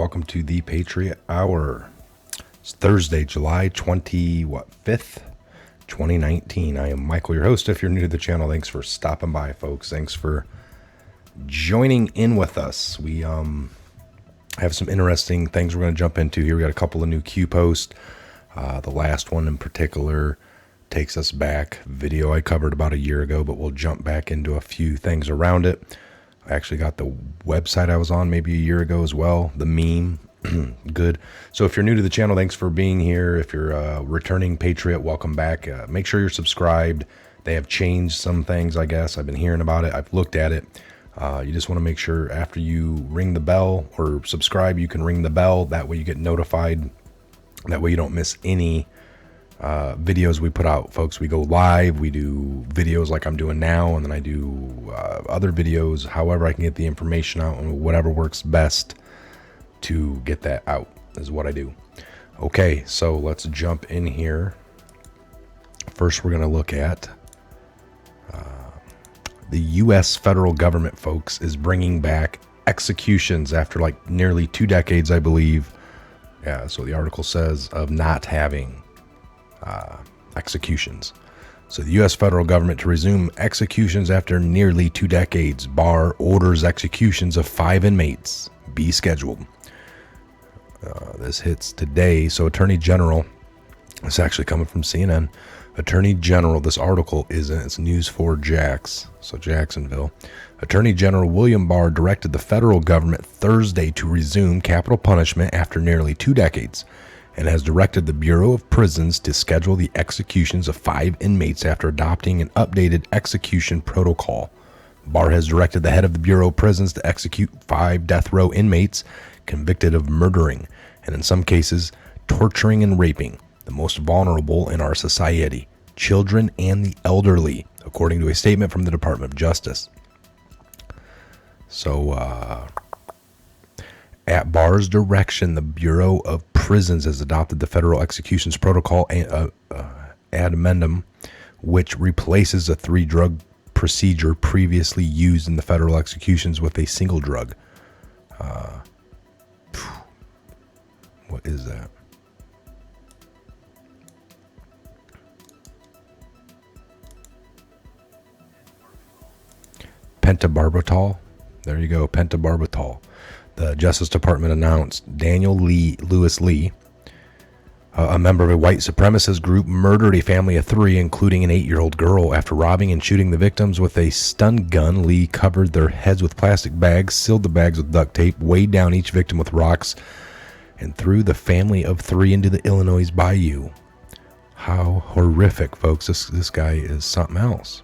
Welcome to the Patriot Hour. It's Thursday, July 5th, 2019. I am Michael, your host. If you're new to the channel, thanks for stopping by, folks. Thanks for joining in with us. We have some interesting things we're going to jump into here. We got a couple of new Q posts. The last one in particular takes us back. Video I covered about a year ago, but we'll jump back into a few things around it. I actually got the website I was on maybe a year ago as well. The meme. Good. So if you're new to the channel, thanks for being here. If you're a returning Patriot, welcome back. Make sure you're subscribed. They have changed some things, I guess. I've been hearing about it. I've looked at it. You just want to make sure after you ring the bell or subscribe, you can ring the bell. That way you get notified. That way you don't miss any videos we put out, folks. We go live, we do videos like I'm doing now, and then I do other videos however I can get the information out, and whatever works best to get that out is what I do. Okay, so let's jump in here. First we're going to look at the U.S. federal government, folks, is bringing back executions after like nearly 2 decades, I believe. Yeah, so the article says, of not having executions. So the U.S. federal government to resume executions after nearly 2 decades. Barr orders executions of 5 inmates be scheduled. This hits today. So Attorney General, it's actually coming from CNN. Attorney General, this article is in its News 4 Jax, so Jacksonville. Attorney General William Barr directed the federal government Thursday to resume capital punishment after nearly 2 decades, and has directed the Bureau of Prisons to schedule the executions of 5 inmates after adopting an updated execution protocol. Barr has directed the head of the Bureau of Prisons to execute 5 death row inmates convicted of murdering, and in some cases, torturing and raping the most vulnerable in our society, children and the elderly, according to a statement from the Department of Justice. So, at Barr's direction, the Bureau of Prisons has adopted the Federal Executions Protocol ad amendum, which replaces a 3-drug procedure previously used in the federal executions with a single drug. What is that? Pentobarbital. There you go, pentobarbital. The Justice Department announced Daniel Lewis Lee, a member of a white supremacist group, murdered a family of 3, including an 8-year-old girl. After robbing and shooting the victims with a stun gun, Lee covered their heads with plastic bags, sealed the bags with duct tape, weighed down each victim with rocks, and threw the family of 3 into the Illinois bayou. How horrific, folks. This guy is something else.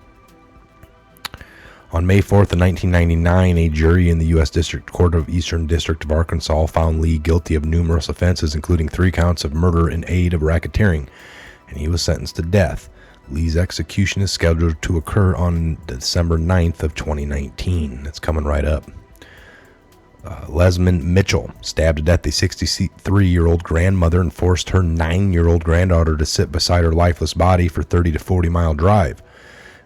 On May 4th of 1999, a jury in the U.S. District Court of Eastern District of Arkansas found Lee guilty of numerous offenses, including 3 counts of murder in aid of racketeering, and he was sentenced to death. Lee's execution is scheduled to occur on December 9th of 2019. That's coming right up. Lesmond Mitchell stabbed to death a 63-year-old grandmother and forced her 9-year-old granddaughter to sit beside her lifeless body for 30 to 40-mile drive.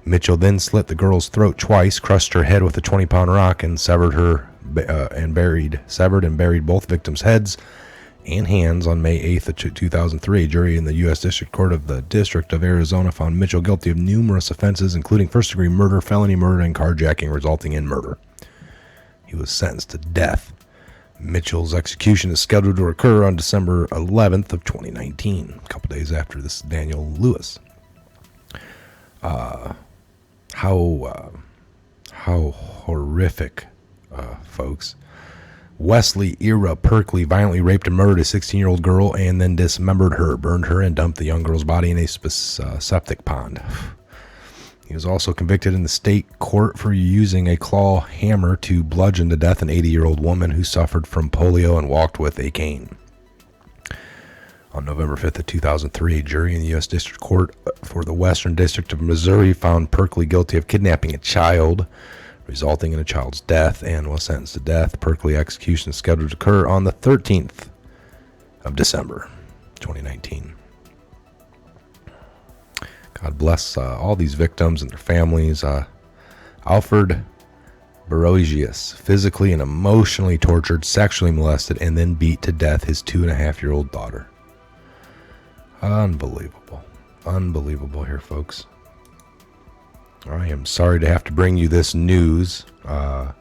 Mitchell then slit the girl's throat twice, crushed her head with a 20-pound rock, and severed and buried both victims' heads and hands on May 8th of 2003. A jury in the U.S. District Court of the District of Arizona found Mitchell guilty of numerous offenses, including first-degree murder, felony murder, and carjacking resulting in murder. He was sentenced to death. Mitchell's execution is scheduled to occur on December 11th of 2019, a couple days after this Daniel Lewis. How horrific, folks. Wesley Ira Perkley violently raped and murdered a 16-year-old girl and then dismembered her, burned her, and dumped the young girl's body in a septic pond. He was also convicted in the state court for using a claw hammer to bludgeon to death an 80-year-old woman who suffered from polio and walked with a cane. On November 5th of 2003, a jury in the U.S. District Court for the Western District of Missouri found Perkley guilty of kidnapping a child, resulting in a child's death, and was sentenced to death. Perkley execution is scheduled to occur on the 13th of December, 2019. God bless all these victims and their families. Alfred Barocius physically and emotionally tortured, sexually molested, and then beat to death his 2.5-year-old daughter. Unbelievable. Unbelievable here, folks. I am sorry to have to bring you this news. It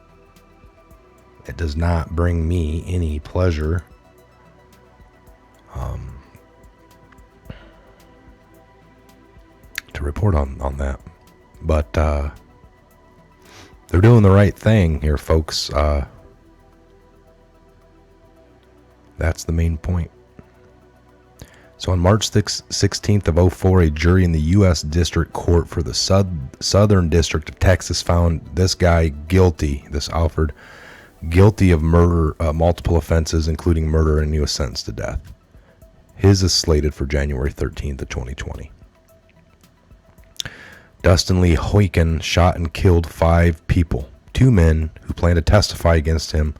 does not bring me any pleasure. To report on that. But they're doing the right thing here, folks. That's the main point. So on March 16th of 2004, a jury in the U.S. District Court for the Southern District of Texas found this guy guilty, this Alfred, guilty of murder, multiple offenses, including murder, and he was sentenced to death. His is slated for January 13th of 2020. Dustin Lee Hoyken shot and killed 5 people, 2 men who planned to testify against him,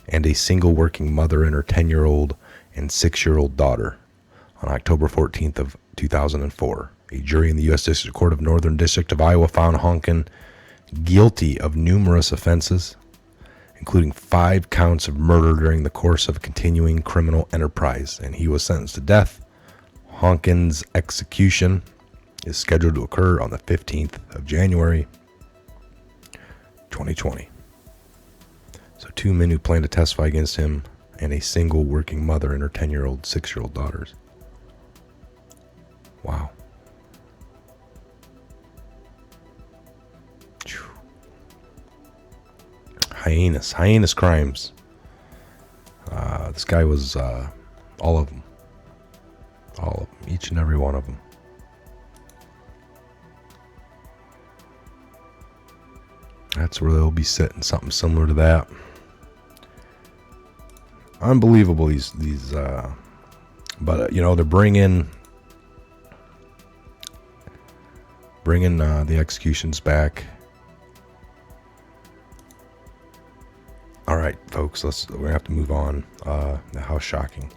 and a single working mother and her 10-year-old and 6-year-old daughter on October 14th of 2004. A jury in the U.S. District Court of Northern District of Iowa found Hoyken guilty of numerous offenses, including 5 counts of murder during the course of a continuing criminal enterprise, and he was sentenced to death. Hoyken's execution is scheduled to occur on the 15th of January, 2020. So 2 men who plan to testify against him and a single working mother and her 10-year-old, 6-year-old daughters. Wow. Heinous crimes. This guy was all of them, each and every one of them. That's where they'll be sitting, something similar to that. Unbelievable, these but they're bringing the executions back. All right, folks, we're gonna have to move on. How shocking.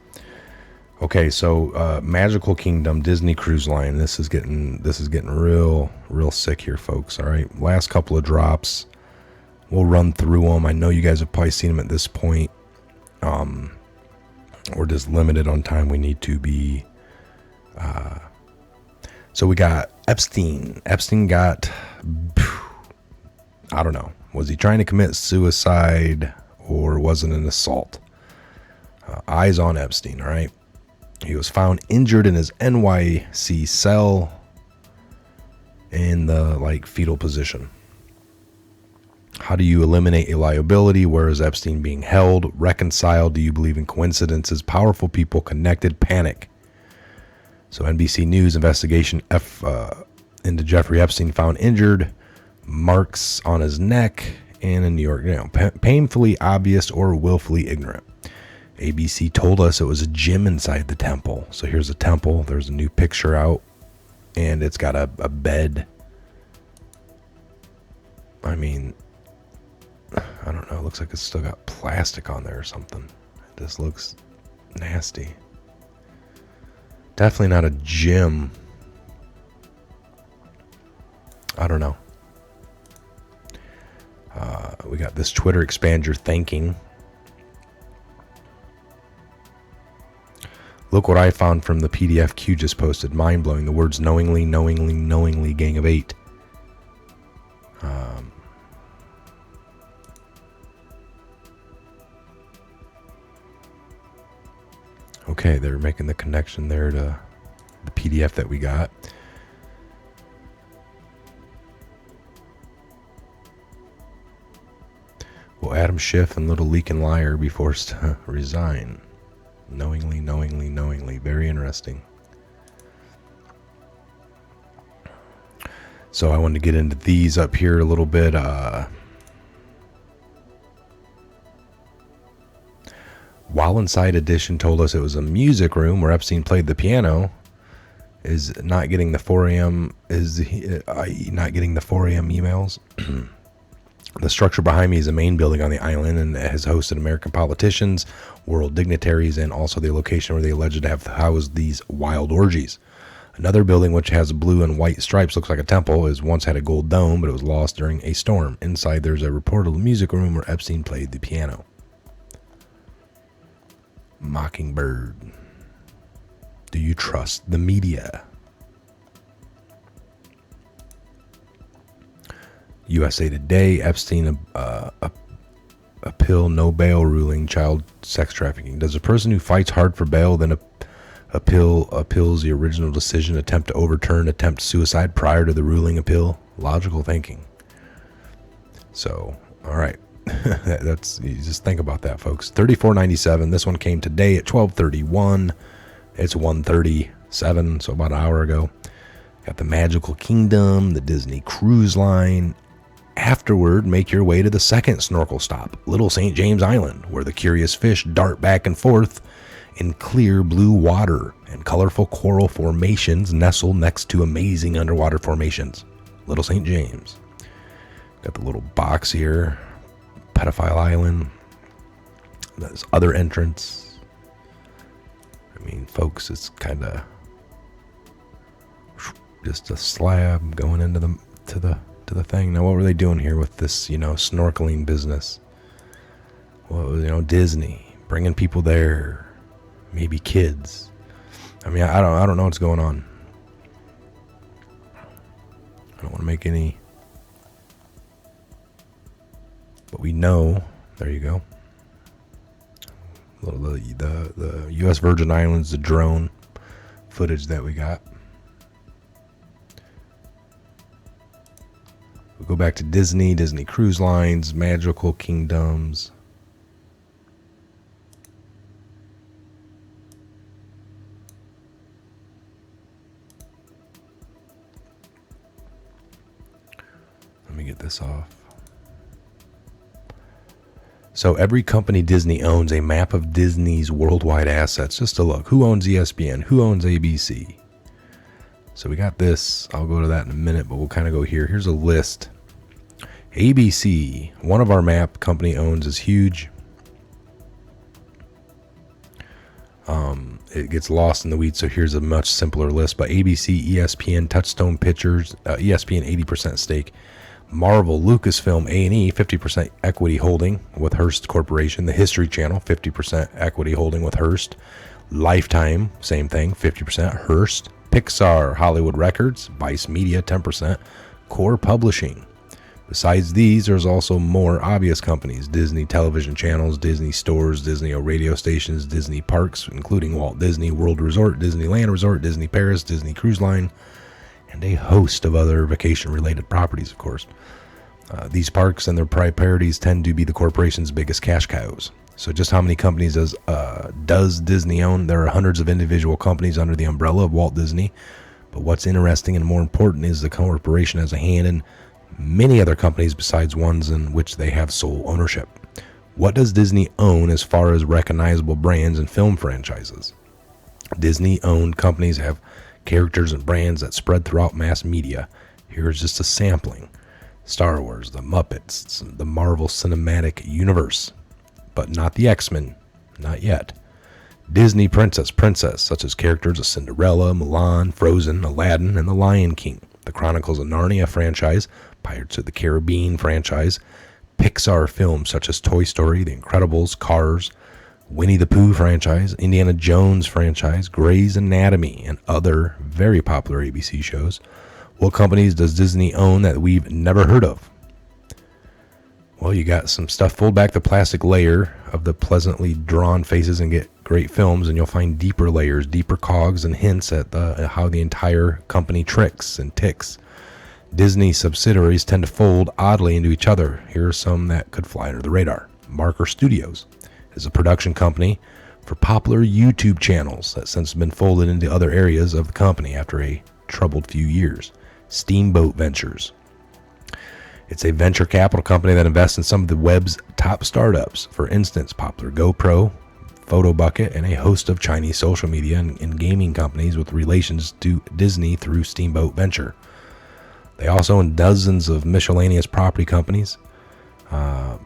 Okay, so Magical Kingdom Disney Cruise Line. This is getting real sick here, folks. All right, last couple of drops. We'll run through them. I know you guys have probably seen them at this point. We're just limited on time. We need to be. So we got Epstein. Epstein got, I don't know. Was he trying to commit suicide or was it an assault? Eyes on Epstein, all right? He was found injured in his NYC cell in the fetal position. How do you eliminate a liability? Where is Epstein being held? Reconciled? Do you believe in coincidences? Powerful people connected. Panic. So NBC News investigation into Jeffrey Epstein found injured, marks on his neck, and in New York, painfully obvious or willfully ignorant. ABC told us it was a gym inside the temple. So here's a temple. There's a new picture out, and it's got a bed. I mean, I don't know. It looks like it's still got plastic on there or something. It just looks nasty. Definitely not a gym. I don't know. We got this Twitter expand your thinking. Look what I found from the PDF Q just posted. Mind blowing. The words knowingly, gang of 8. Okay, they're making the connection there to the PDF that we got. Will Adam Schiff and Little Leakin' Liar be forced to resign? Knowingly. Very interesting. So I wanted to get into these up here a little bit. While Inside Edition told us it was a music room where Epstein played the piano. Is not getting the 4 a.m. Not getting the 4 a.m. emails. The structure behind me is a main building on the island and has hosted American politicians, world dignitaries, and also the location where they alleged to have housed these wild orgies. Another building which has blue and white stripes, looks like a temple, is once had a gold dome, but it was lost during a storm. Inside there's a reported music room where Epstein played the piano. Mockingbird. Do you trust the media? USA Today, Epstein appeal no bail ruling, child sex trafficking. Does a person who fights hard for bail then appeals the original decision, attempt to overturn, attempt suicide prior to the ruling appeal? Logical thinking. So, all right. That's, you just think about that, folks. $34.97. This one came today at 12:31. It's 1:37, so about an hour ago. Got the Magical Kingdom, the Disney Cruise Line. Afterward, make your way to the second snorkel stop, Little St. James Island, where the curious fish dart back and forth in clear blue water, and colorful coral formations nestle next to amazing underwater formations. Little St. James. Got the little box here. Pedophile Island. There's other entrance. I mean, folks, it's kind of just a slab going into the thing. Now, what were they doing here with this, snorkeling business? Well, Disney bringing people there, maybe kids. I mean, I don't know what's going on. I don't want to make any, but we know. There you go. The U.S. Virgin Islands, the drone footage that we got. We'll go back to Disney Cruise Lines, Magical Kingdoms. Let me get this off. So every company Disney owns a map of Disney's worldwide assets. Just to look. Who owns ESPN? Who owns ABC? So we got this. I'll go to that in a minute, but we'll kind of go here. Here's a list. ABC, one of our map company owns, is huge. It gets lost in the weeds, so here's a much simpler list. But ABC, ESPN, Touchstone Pictures, ESPN 80% stake. Marvel, Lucasfilm, A&E, 50% equity holding with Hearst Corporation. The History Channel, 50% equity holding with Hearst. Lifetime, same thing, 50% Hearst. Pixar, Hollywood Records, Vice Media, 10%. Core Publishing. Besides these, there's also more obvious companies. Disney television channels, Disney stores, Disney radio stations, Disney parks, including Walt Disney World Resort, Disneyland Resort, Disney Paris, Disney Cruise Line, and a host of other vacation-related properties, of course. These parks and their priorities tend to be the corporation's biggest cash cows. So just how many companies does Disney own? There are hundreds of individual companies under the umbrella of Walt Disney. But what's interesting and more important is the corporation has a hand in many other companies besides ones in which they have sole ownership. What does Disney own as far as recognizable brands and film franchises? Disney-owned companies have characters and brands that spread throughout mass media. Here's just a sampling. Star Wars, the Muppets, the Marvel Cinematic Universe, but not the X-Men, not yet. Disney princess, such as characters of Cinderella, Mulan, Frozen, Aladdin, and The Lion King. The Chronicles of Narnia franchise, Pirates of the Caribbean franchise, Pixar films such as Toy Story, The Incredibles, Cars, Winnie the Pooh franchise, Indiana Jones franchise, Grey's Anatomy, and other very popular ABC shows. What companies does Disney own that we've never heard of? Well, you got some stuff. Fold back the plastic layer of the pleasantly drawn faces and get great films, and you'll find deeper layers, deeper cogs, and hints at how the entire company tricks and ticks. Disney subsidiaries tend to fold oddly into each other. Here are some that could fly under the radar. Marker Studios is a production company for popular YouTube channels that since been folded into other areas of the company after a troubled few years. Steamboat Ventures. It's a venture capital company that invests in some of the web's top startups. For instance, popular GoPro, PhotoBucket, and a host of Chinese social media and gaming companies with relations to Disney through Steamboat Venture. They also own dozens of miscellaneous property companies.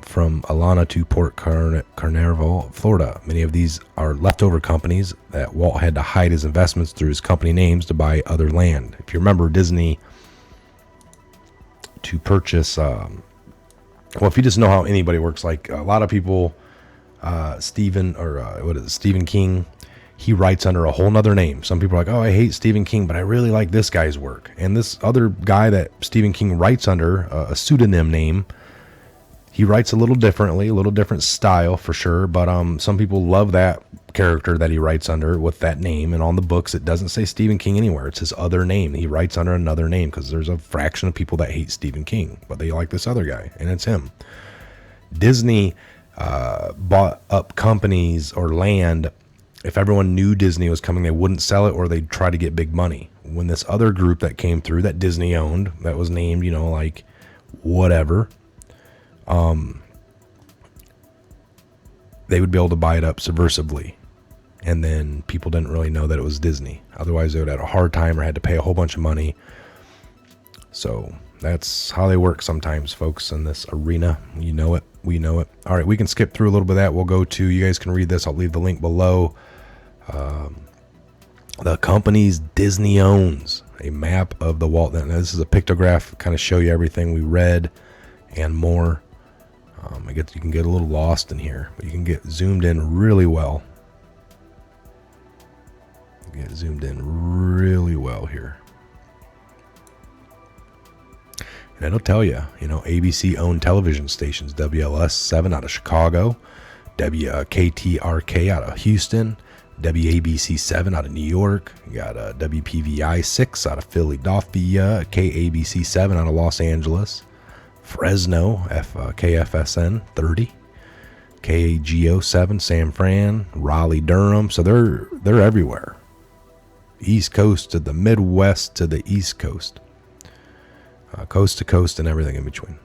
from Alana to Port Carnival, Florida. Many of these are leftover companies that Walt had to hide his investments through his company names to buy other land. If you remember, Disney to purchase, if you just know how anybody works, like a lot of people, Stephen King, he writes under a whole nother name. Some people are like, oh, I hate Stephen King, but I really like this guy's work. And this other guy that Stephen King writes under, a pseudonym name, he writes a little differently, a little different style for sure, but some people love that character that he writes under with that name. And on the books, it doesn't say Stephen King anywhere. It's his other name. He writes under another name because there's a fraction of people that hate Stephen King, but they like this other guy, and it's him. Disney bought up companies or land. If everyone knew Disney was coming, they wouldn't sell it, or they'd try to get big money. When this other group that came through that Disney owned, that was named, like whatever, they would be able to buy it up subversively, and then people didn't really know that it was Disney. Otherwise, they would have had a hard time or had to pay a whole bunch of money. So that's how they work sometimes, folks, in this arena. You know it. We know it. All right, we can skip through a little bit of that. We'll go to, you guys can read this. I'll leave the link below. The companies Disney owns, a map of the Walt. Now, this is a pictograph, kind of show you everything we read and more. You can get a little lost in here, but you can get zoomed in really well. Get zoomed in really well here. And it'll tell you, ABC owned television stations, WLS 7 out of Chicago, WKTRK out of Houston, WABC 7 out of New York, you got WPVI 6 out of Philadelphia, KABC 7 out of Los Angeles, Fresno, KFSN 30, KAGO 7 San Fran, Raleigh, Durham. So they're everywhere. East Coast to the Midwest to the East Coast. Coast to coast and everything in between.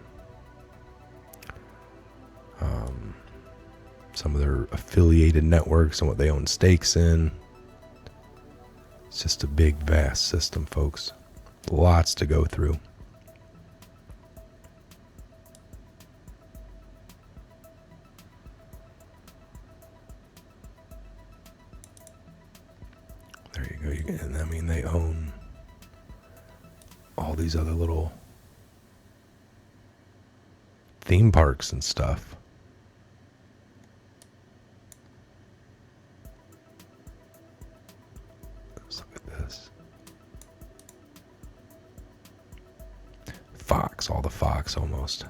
Some of their affiliated networks and what they own stakes in. It's just a big, vast system, folks. Lots to go through. There you go. And they own all these other little theme parks and stuff. Let's look at this. Fox, all the Fox almost.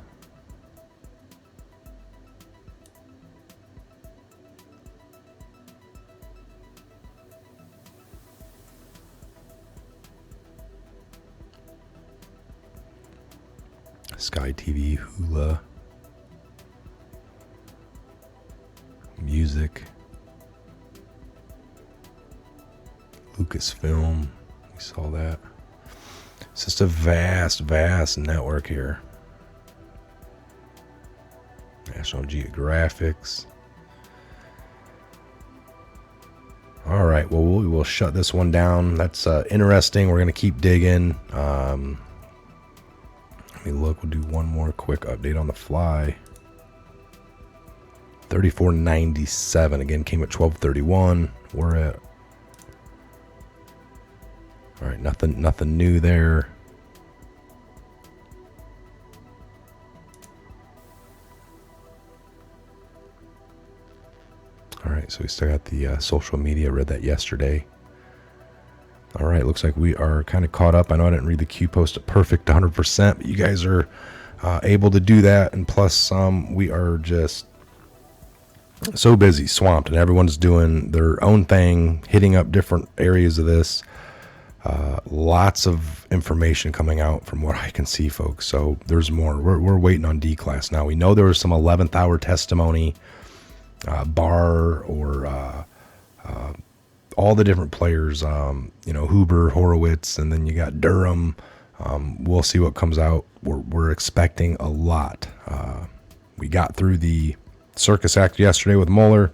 Sky TV, Hula, music, Lucasfilm, we saw that. It's just a vast, vast network here. National Geographics. All right, well, we will shut this one down. That's interesting. We're going to keep digging. Let me look. We'll do one more quick update on the fly. 34.97 again, came at 12.31. We're at, all right, nothing new there. All right, so we still got the social media. Read that yesterday. All right, looks like we are kind of caught up. I know I didn't read the Q post at perfect 100%, but you guys are able to do that. And plus, we are just so busy, swamped, and everyone's doing their own thing, hitting up different areas of this. Lots of information coming out from what I can see, folks. So there's more. We're waiting on D-Class now. We know there was some 11th hour testimony, Barr or all the different players, Huber, Horowitz, and then you got Durham. We'll see what comes out. We're expecting a lot. We got through the Circus Act yesterday with Mueller.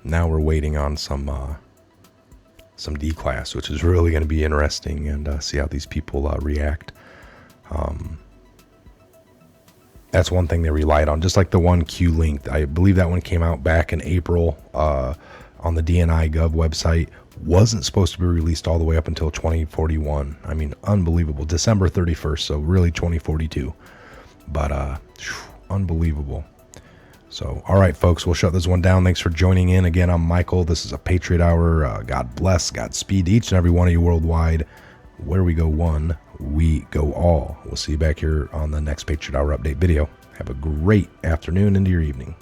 Now we're waiting on some D-Class, which is really going to be interesting, and see how these people react. That's one thing they relied on, just like the one Q-Link. I believe that one came out back in April on the DNI Gov website. Wasn't supposed to be released all the way up until 2041. I mean, unbelievable. December 31st, so really 2042. But unbelievable. So, all right, folks, we'll shut this one down. Thanks for joining in. Again, I'm Michael. This is a Patriot Hour. God bless, Godspeed to each and every one of you worldwide. Where we go one, we go all. We'll see you back here on the next Patriot Hour update video. Have a great afternoon into your evening.